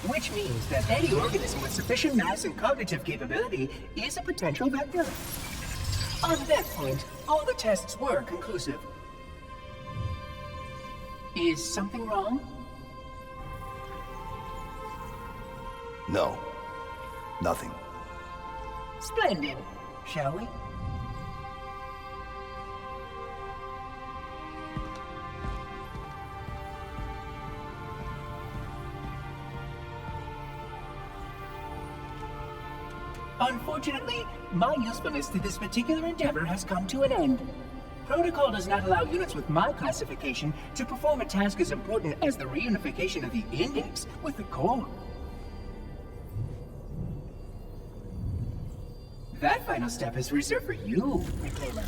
Which means that any organism with sufficient mass and cognitive capability is a potential vector. On that point, all the tests were conclusive. Is something wrong? No. Nothing. Splendid. Shall we? Unfortunately, my usefulness to this particular endeavor has come to an end. Protocol does not allow units with my classification to perform a task as important as the reunification of the Index with the core. That final step is reserved for you, Reclaimer.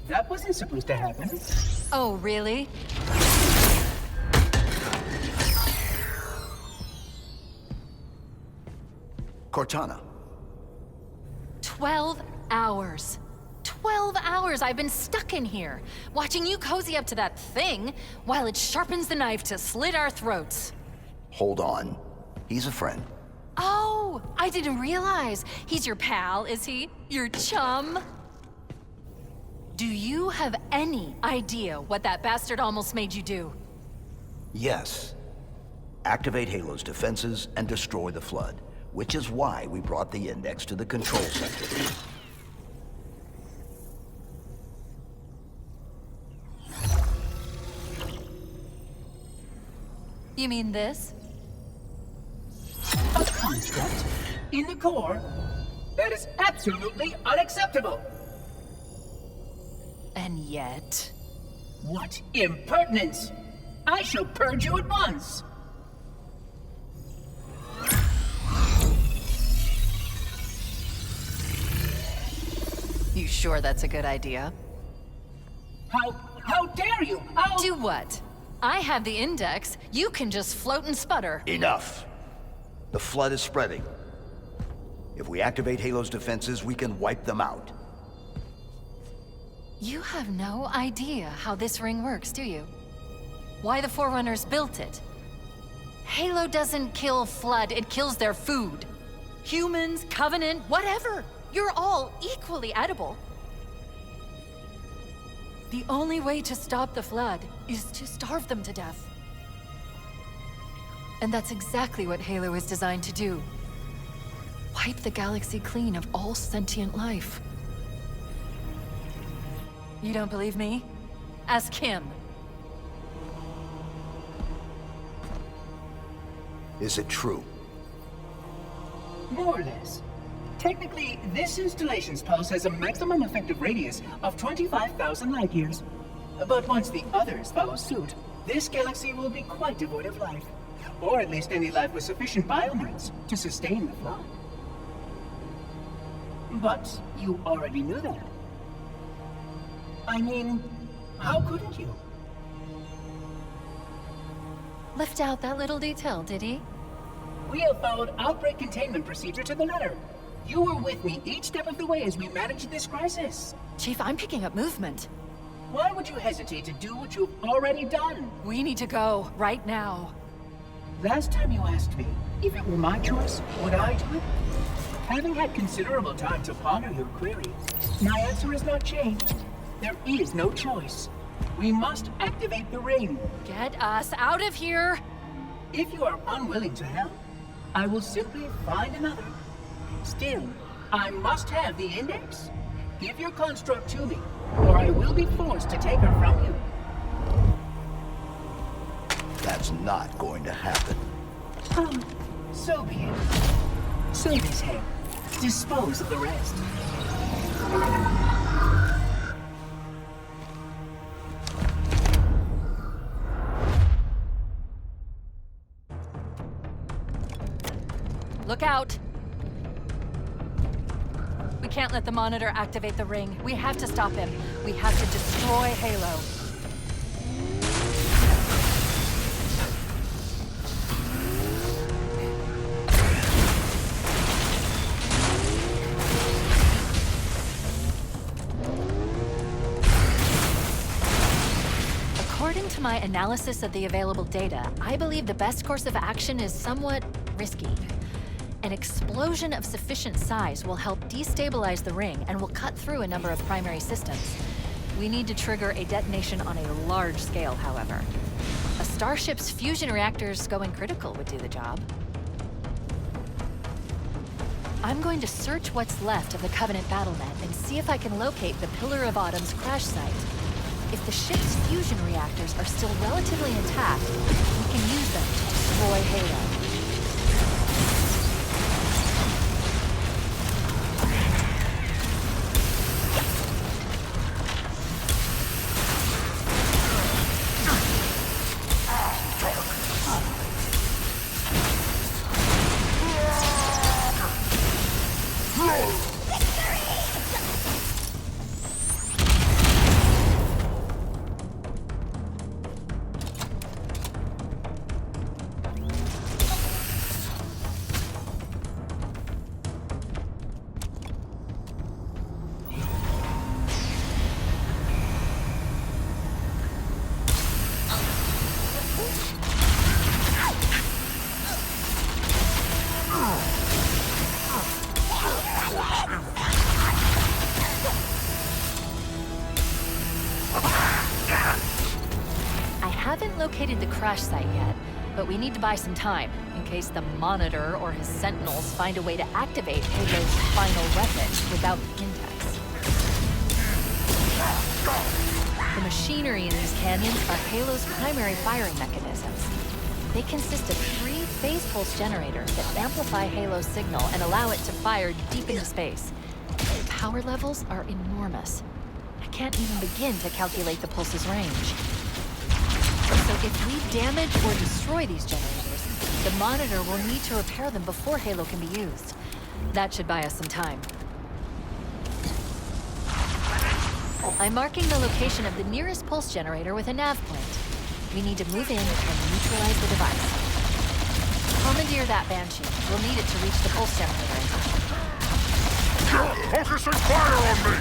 That wasn't supposed to happen. Oh, really? Cortana. 12 hours. 12 hours I've been stuck in here, watching you cozy up to that thing while it sharpens the knife to slit our throats. Hold on. He's a friend. Oh, I didn't realize. He's your pal, is he? Your chum? Do you have any idea what that bastard almost made you do? Yes. Activate Halo's defenses and destroy the Flood, which is why we brought the Index to the control center. You mean this? A construct in the core? That is absolutely unacceptable! And yet... What impertinence! I shall purge you at once! You sure that's a good idea? How dare you! Do what? I have the Index. You can just float and sputter. Enough! The Flood is spreading. If we activate Halo's defenses, we can wipe them out. You have no idea how this ring works, do you? Why the Forerunners built it? Halo doesn't kill Flood, it kills their food. Humans, Covenant, whatever. You're all equally edible. The only way to stop the Flood is to starve them to death. And that's exactly what Halo is designed to do. Wipe the galaxy clean of all sentient life. You don't believe me? Ask him. Is it true? More or less. Technically, this installation's pulse has a maximum effective radius of 25,000 light years. But once the others follow suit, this galaxy will be quite devoid of life. Or at least any life with sufficient biomass to sustain the Flood. But you already knew that. I mean, how couldn't you? Left out that little detail, did he? We have followed outbreak containment procedure to the letter. You were with me each step of the way as we managed this crisis. Chief, I'm picking up movement. Why would you hesitate to do what you've already done? We need to go, right now. Last time you asked me if it were my choice, would I do it? Having had considerable time to ponder your query, my answer has not changed. There is no choice. We must activate the ring. Get us out of here! If you are unwilling to help, I will simply find another. Still, I must have the Index. Give your construct to me, or I will be forced to take her from you. That's not going to happen. So be it. Save his head. Dispose of the rest. Look out! We can't let the Monitor activate the ring. We have to stop him. We have to destroy Halo. According to my analysis of the available data, I believe the best course of action is somewhat risky. An explosion of sufficient size will help destabilize the ring and will cut through a number of primary systems. We need to trigger a detonation on a large scale, however. A starship's fusion reactors going critical would do the job. I'm going to search what's left of the Covenant BattleNet and see if I can locate the Pillar of Autumn's crash site. If the ship's fusion reactors are still relatively intact, we can use them to destroy Halo. I haven't located the crash site yet, but we need to buy some time in case the Monitor or his Sentinels find a way to activate Halo's final weapon without the index. The machinery in these canyons are Halo's primary firing mechanisms. They consist of 3 phase pulse generators that amplify Halo's signal and allow it to fire deep into space. The power levels are enormous. I can't even begin to calculate the pulse's range. So if we damage or destroy these generators, the Monitor will need to repair them before Halo can be used. That should buy us some time. I'm marking the location of the nearest pulse generator with a nav point. We need to move in and neutralize the device. Commandeer that Banshee. We'll need it to reach the pulse generator. Focusing fire on me!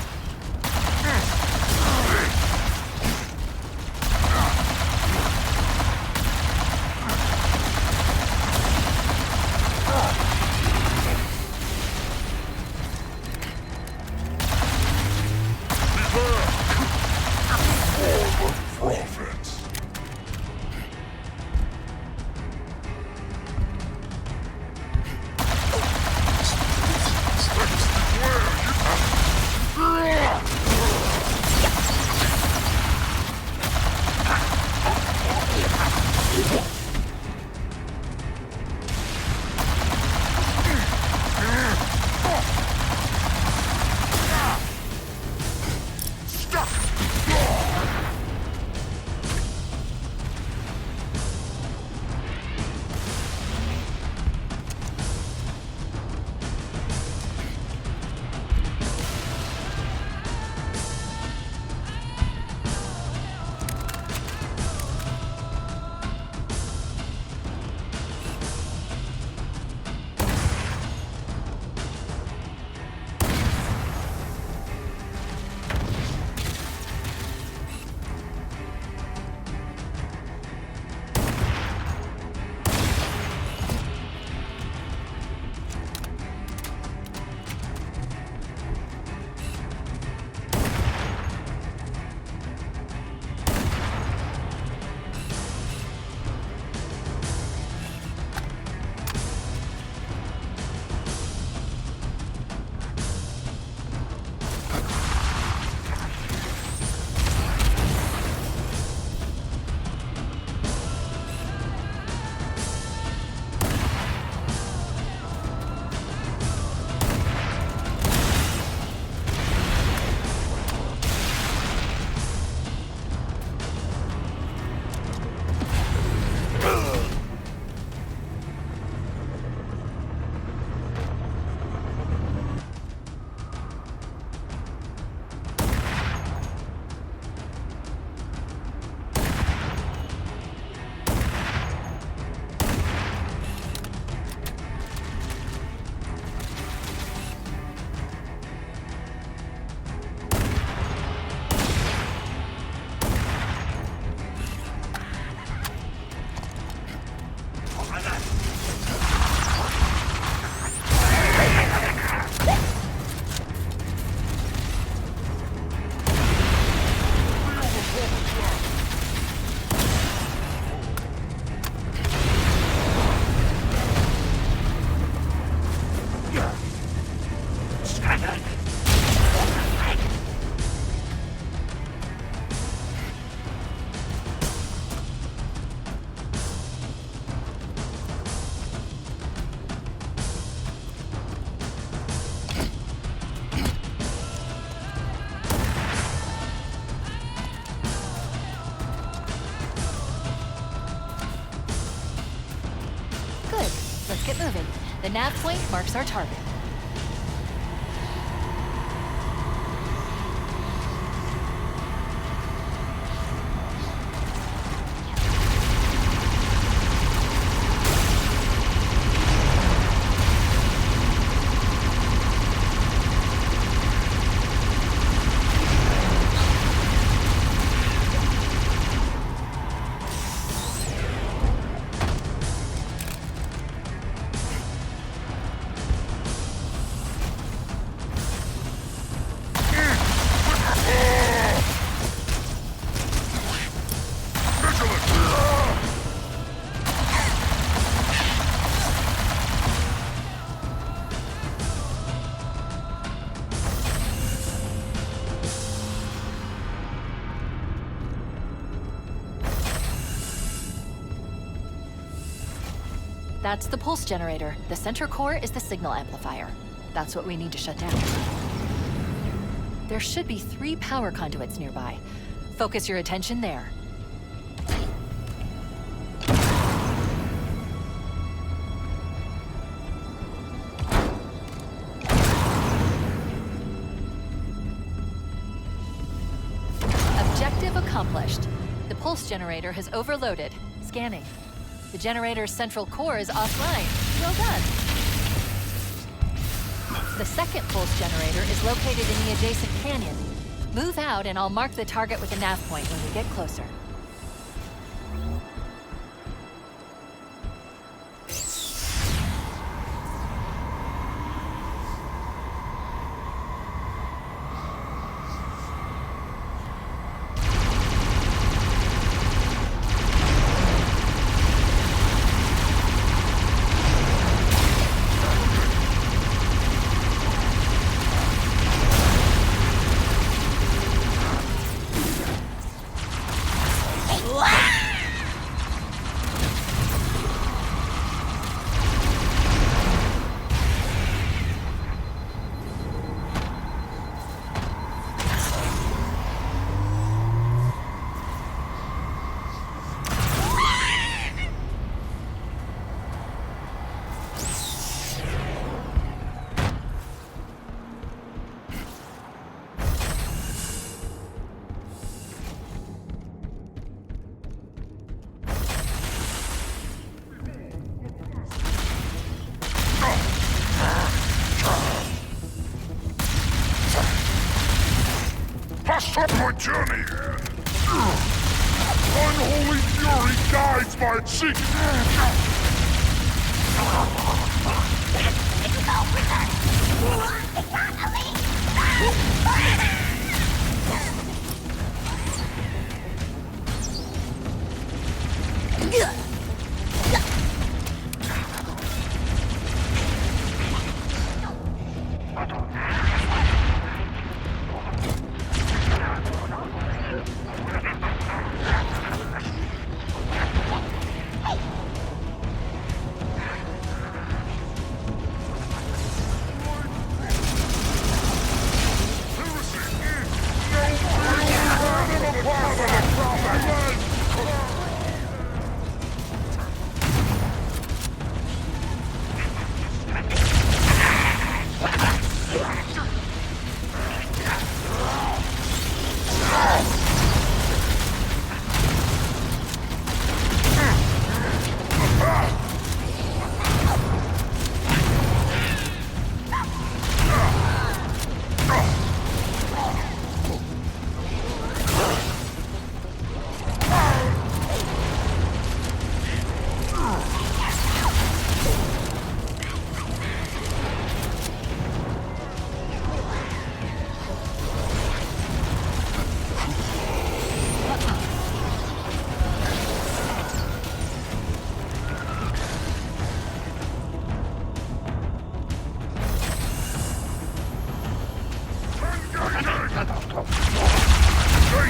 point marks our target. That's the pulse generator. The center core is the signal amplifier. That's what we need to shut down. There should be 3 power conduits nearby. Focus your attention there. Objective accomplished. The pulse generator has overloaded. Scanning. The generator's central core is offline. Well done. The second pulse generator is located in the adjacent canyon. Move out and I'll mark the target with a nav point when we get closer. Stop my journey! Unholy fury guides my seek!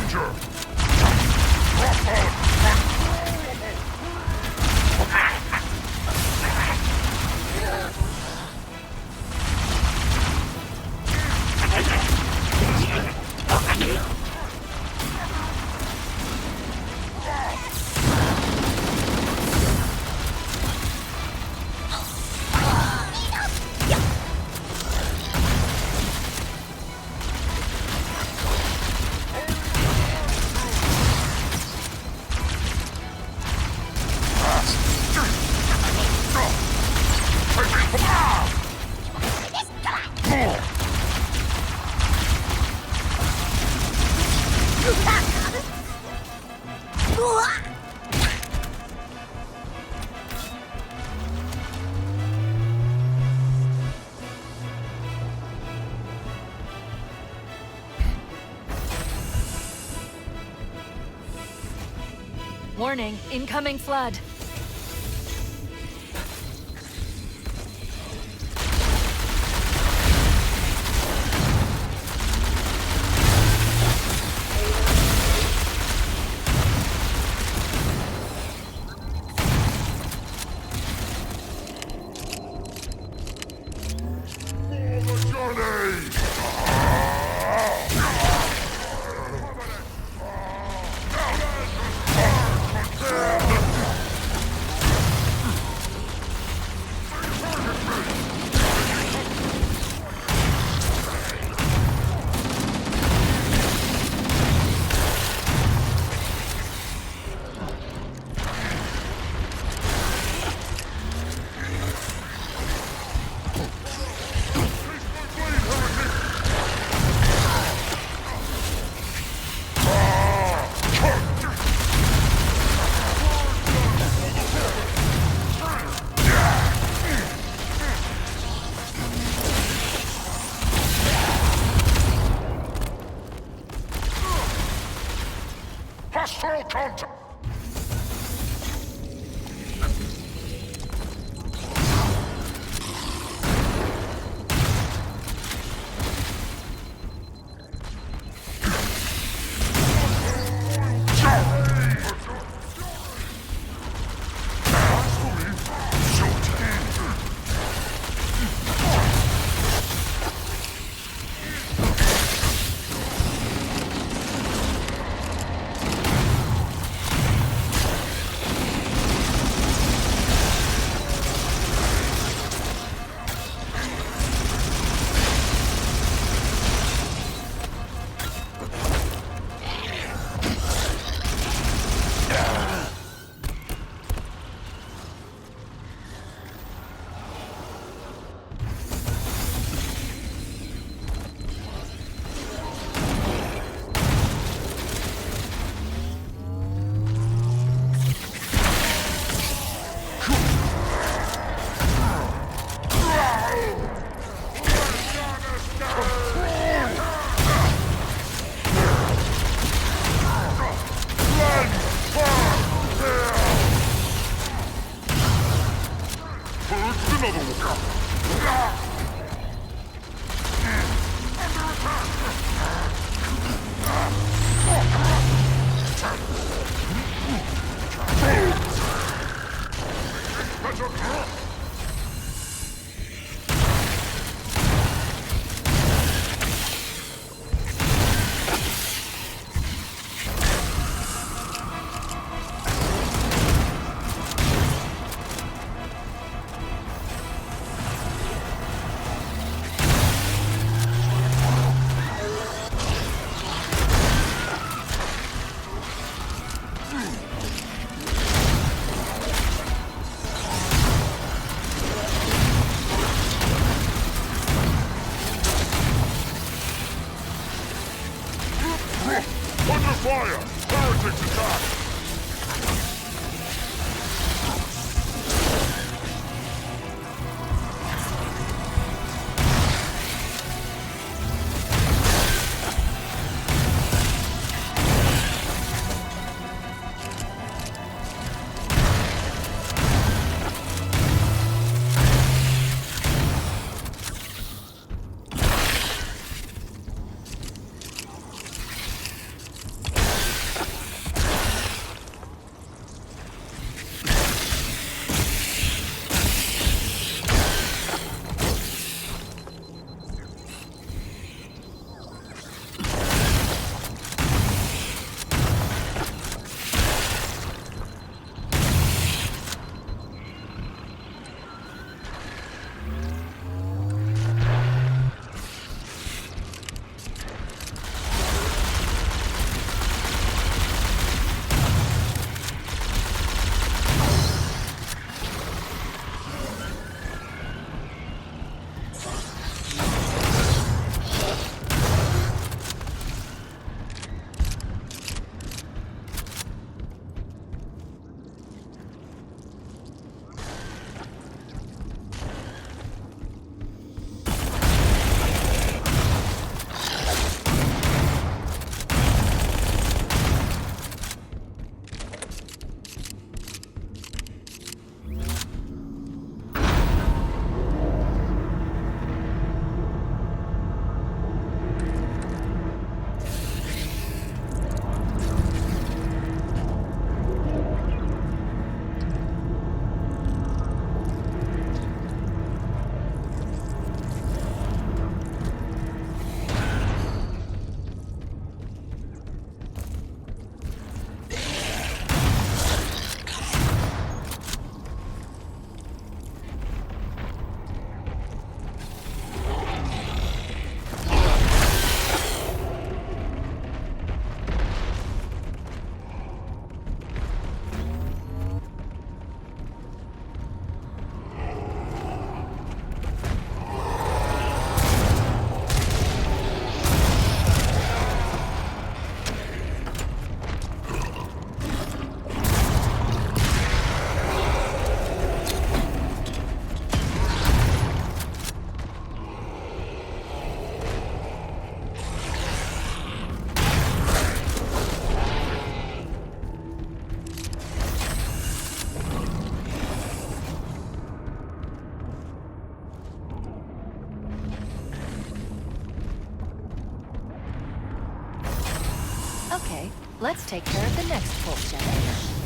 Danger! Warning, incoming flood. Hostile contact! Under fire! Heretics attack! Okay, let's take care of the next pulse generator.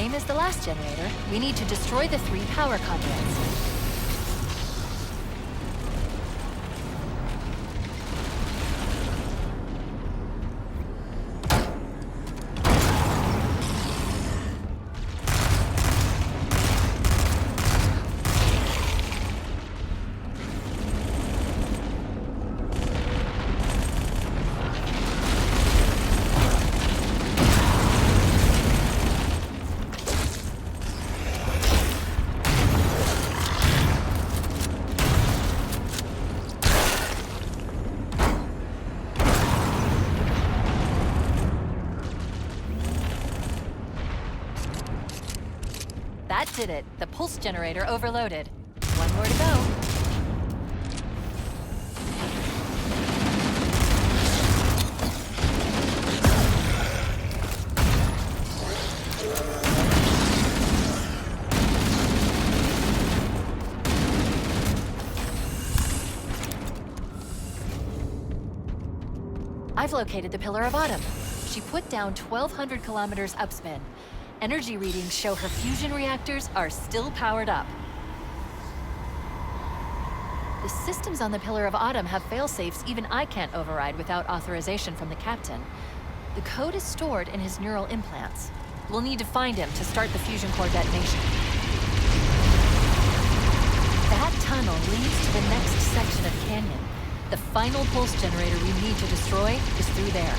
Same as the last generator, we need to destroy the 3 power conduits. That did it. The pulse generator overloaded. One more to go. I've located the Pillar of Autumn. She put down 1,200 kilometers upspin. Energy readings show her fusion reactors are still powered up. The systems on the Pillar of Autumn have failsafes even I can't override without authorization from the captain. The code is stored in his neural implants. We'll need to find him to start the fusion core detonation. That tunnel leads to the next section of canyon. The final pulse generator we need to destroy is through there.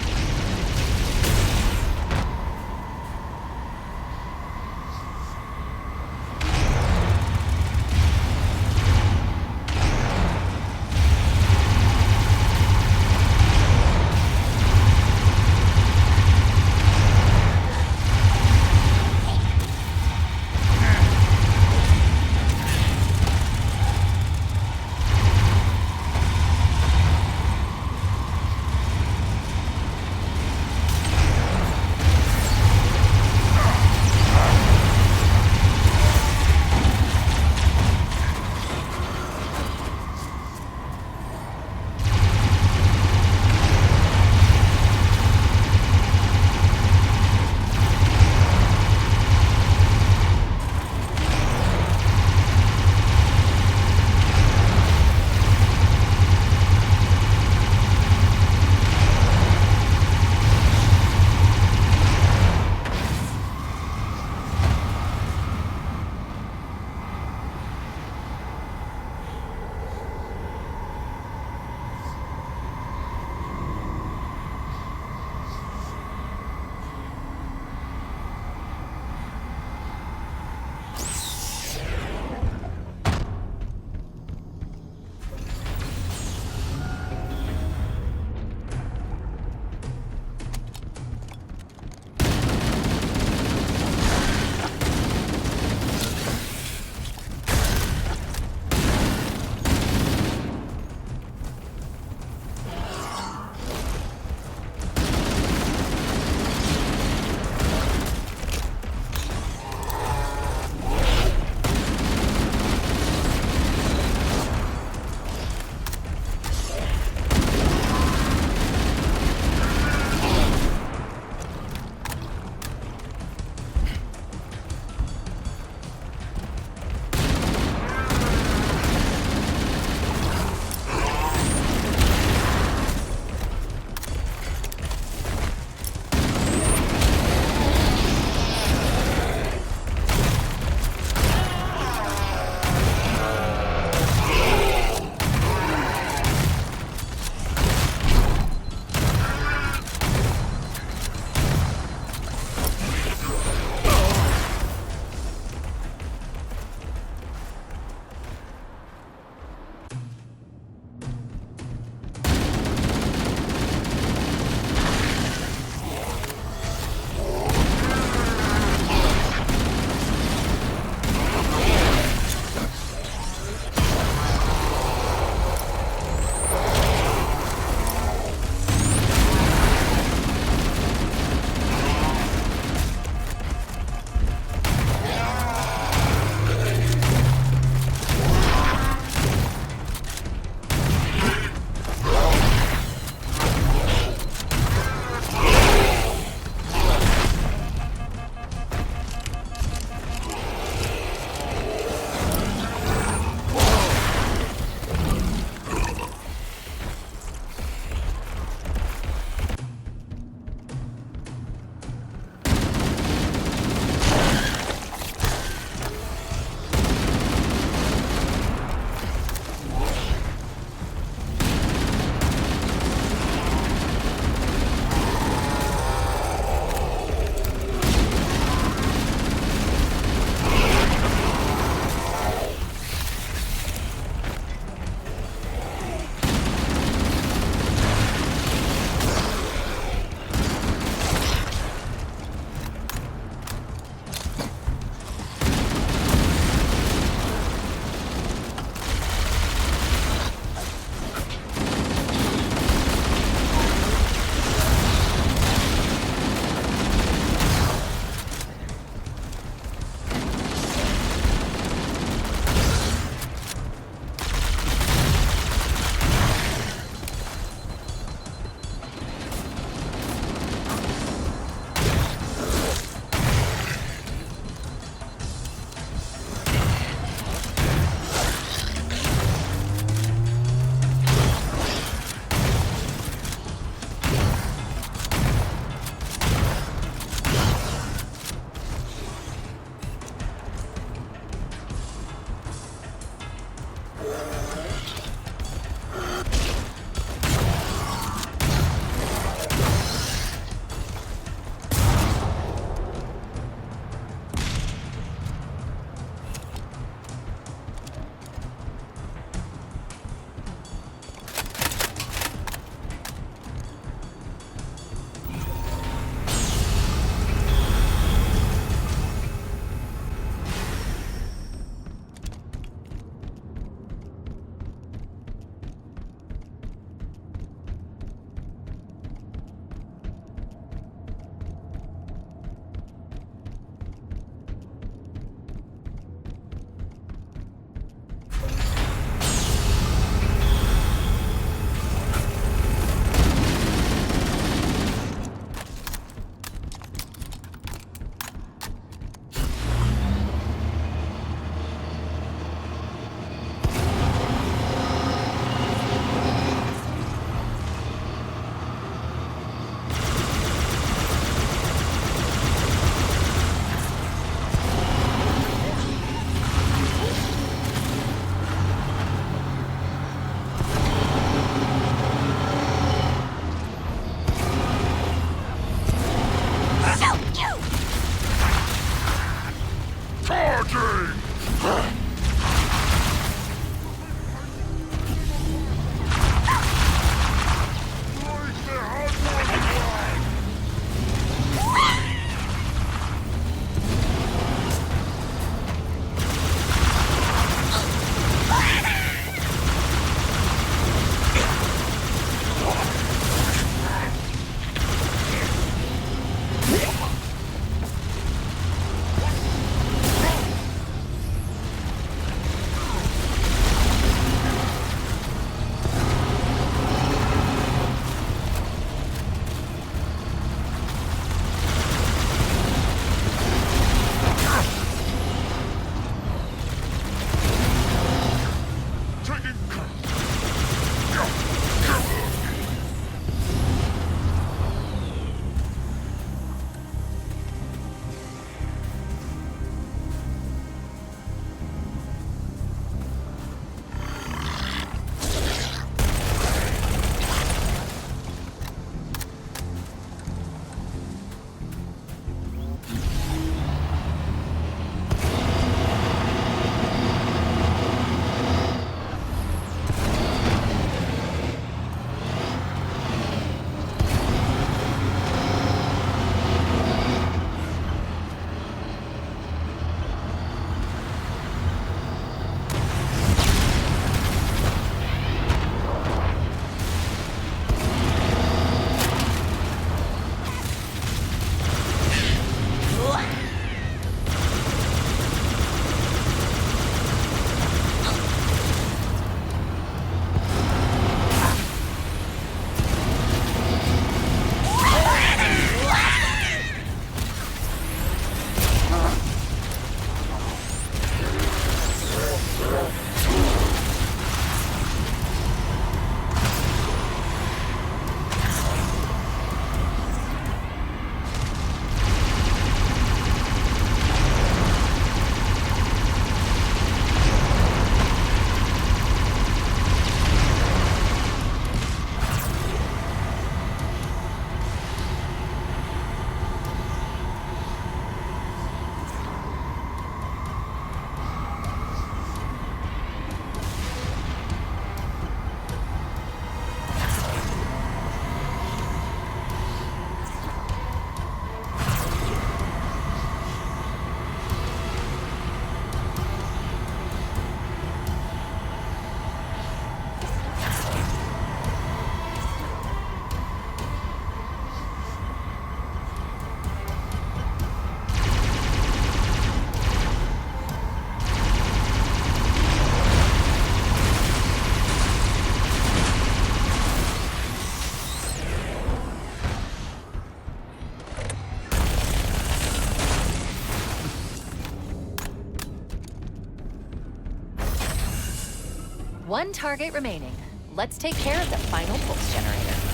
One target remaining. Let's take care of the final pulse generator.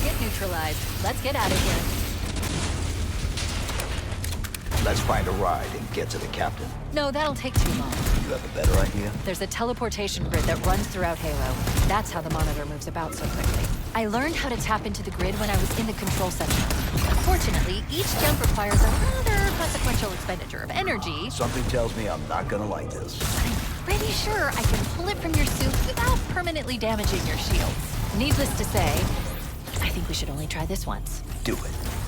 Target neutralized. Let's get out of here. Let's find a ride and get to the captain. No, that'll take too long. You have a better idea? There's a teleportation grid that runs throughout Halo. That's how the monitor moves about so quickly. I learned how to tap into the grid when I was in the control center. Unfortunately, each jump requires a rather consequential expenditure of energy. Something tells me I'm not gonna like this. I'm pretty sure I can pull it from your suit without permanently damaging your shields. Needless to say, I think we should only try this once. Do it.